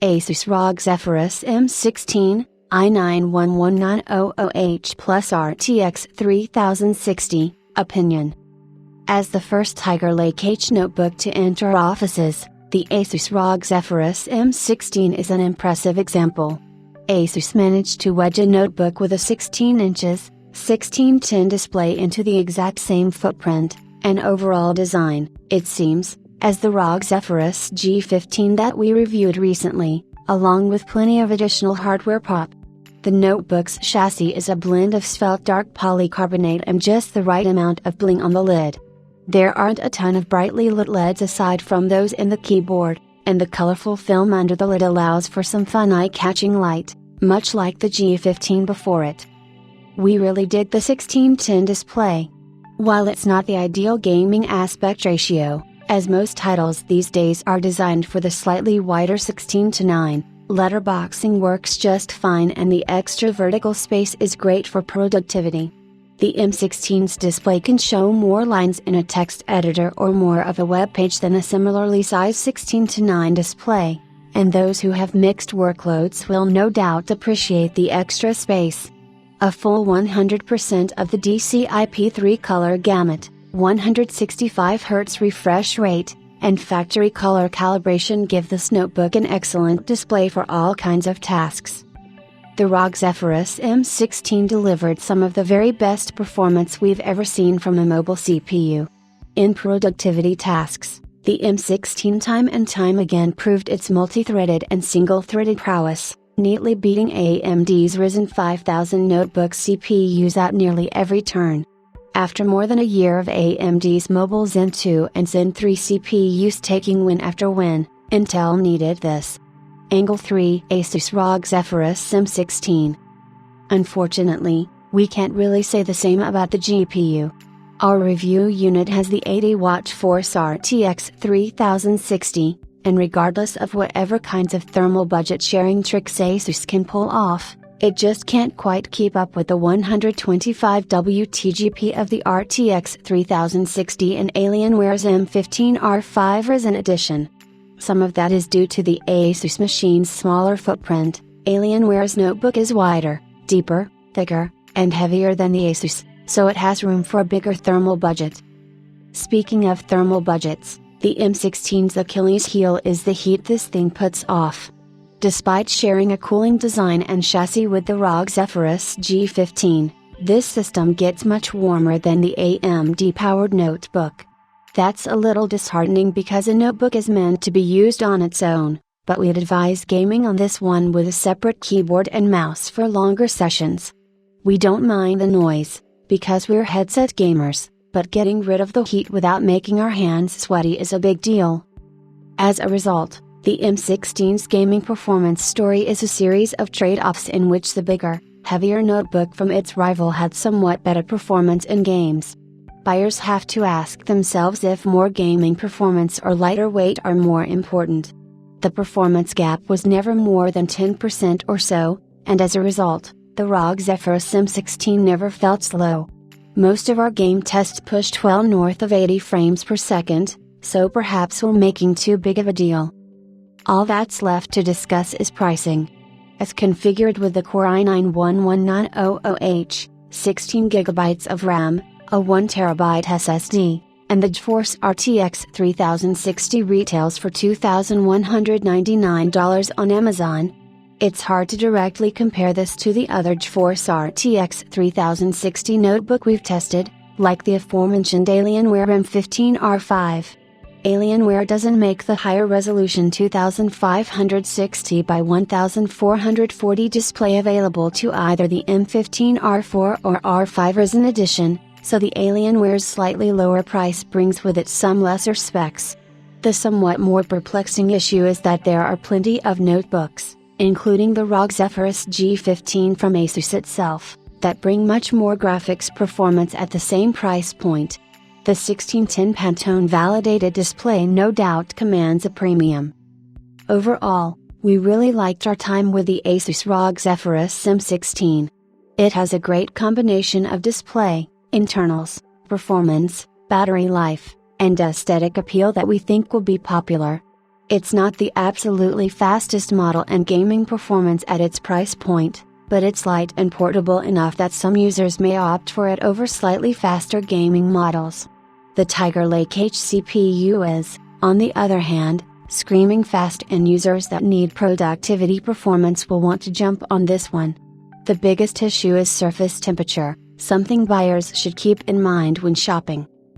ASUS ROG Zephyrus M16, i9-11900H plus RTX 3060, Opinion. As the first Tiger Lake H notebook to enter offices, the ASUS ROG Zephyrus M16 is an impressive example. ASUS managed to wedge a notebook with a 16 inches, 1610 display into the exact same footprint, and overall design, it seems, as the ROG Zephyrus G15 that we reviewed recently, along with plenty of additional hardware pop. The notebook's chassis is a blend of svelte dark polycarbonate and just the right amount of bling on the lid. There aren't a ton of brightly lit LEDs aside from those in the keyboard, and the colorful film under the lid allows for some fun eye-catching light, much like the G15 before it. We really dig the 1610 display. While it's not the ideal gaming aspect ratio, as most titles these days are designed for the slightly wider 16:9, letterboxing works just fine and the extra vertical space is great for productivity. The M16's display can show more lines in a text editor or more of a web page than a similarly sized 16:9 display, and those who have mixed workloads will no doubt appreciate the extra space. A full 100% of the DCI-P3 color gamut, 165Hz refresh rate, and factory color calibration give this notebook an excellent display for all kinds of tasks. The ROG Zephyrus M16 delivered some of the very best performance we've ever seen from a mobile CPU. In productivity tasks, the M16 time and time again proved its multi-threaded and single-threaded prowess, neatly beating AMD's Ryzen 5000 notebook CPUs at nearly every turn. After more than a year of AMD's mobile Zen 2 and Zen 3 CPUs taking win after win, Intel needed this. Angle 3 ASUS ROG Zephyrus M16. Unfortunately, we can't really say the same about the GPU. Our review unit has the 80-watt Force RTX 3060, and regardless of whatever kinds of thermal budget sharing tricks ASUS can pull off, it just can't quite keep up with the 125W TGP of the RTX 3060 and Alienware's M15R5 Ryzen edition. Some of that is due to the ASUS machine's smaller footprint. Alienware's notebook is wider, deeper, thicker, and heavier than the ASUS, so it has room for a bigger thermal budget. Speaking of thermal budgets, the M16's Achilles heel is the heat this thing puts off. Despite sharing a cooling design and chassis with the ROG Zephyrus G15, this system gets much warmer than the AMD-powered notebook. That's a little disheartening because a notebook is meant to be used on its own, but we'd advise gaming on this one with a separate keyboard and mouse for longer sessions. We don't mind the noise, because we're headset gamers, but getting rid of the heat without making our hands sweaty is a big deal. As a result, the M16's gaming performance story is a series of trade-offs in which the bigger, heavier notebook from its rival had somewhat better performance in games. Buyers have to ask themselves if more gaming performance or lighter weight are more important. The performance gap was never more than 10% or so, and as a result, the ROG Zephyrus M16 never felt slow. Most of our game tests pushed well north of 80 frames per second, so perhaps we're making too big of a deal. All that's left to discuss is pricing. As configured with the Core i9-11900H, 16GB of RAM, a 1TB SSD, and the GeForce RTX 3060 retails for $2,199 on Amazon. It's hard to directly compare this to the other GeForce RTX 3060 notebook we've tested, like the aforementioned Alienware M15R5. Alienware doesn't make the higher resolution 2560 by 1440 display available to either the M15R4 or R5 Ryzen edition, so the Alienware's slightly lower price brings with it some lesser specs. The somewhat more perplexing issue is that there are plenty of notebooks, including the ROG Zephyrus G15 from ASUS itself, that bring much more graphics performance at the same price point. The 1610 Pantone validated display no doubt commands a premium. Overall, we really liked our time with the ASUS ROG Zephyrus M16. It has a great combination of display, internals, performance, battery life, and aesthetic appeal that we think will be popular. It's not the absolutely fastest model and gaming performance at its price point, but it's light and portable enough that some users may opt for it over slightly faster gaming models. The Tiger Lake H CPU is, on the other hand, screaming fast, and users that need productivity performance will want to jump on this one. The biggest issue is surface temperature, something buyers should keep in mind when shopping.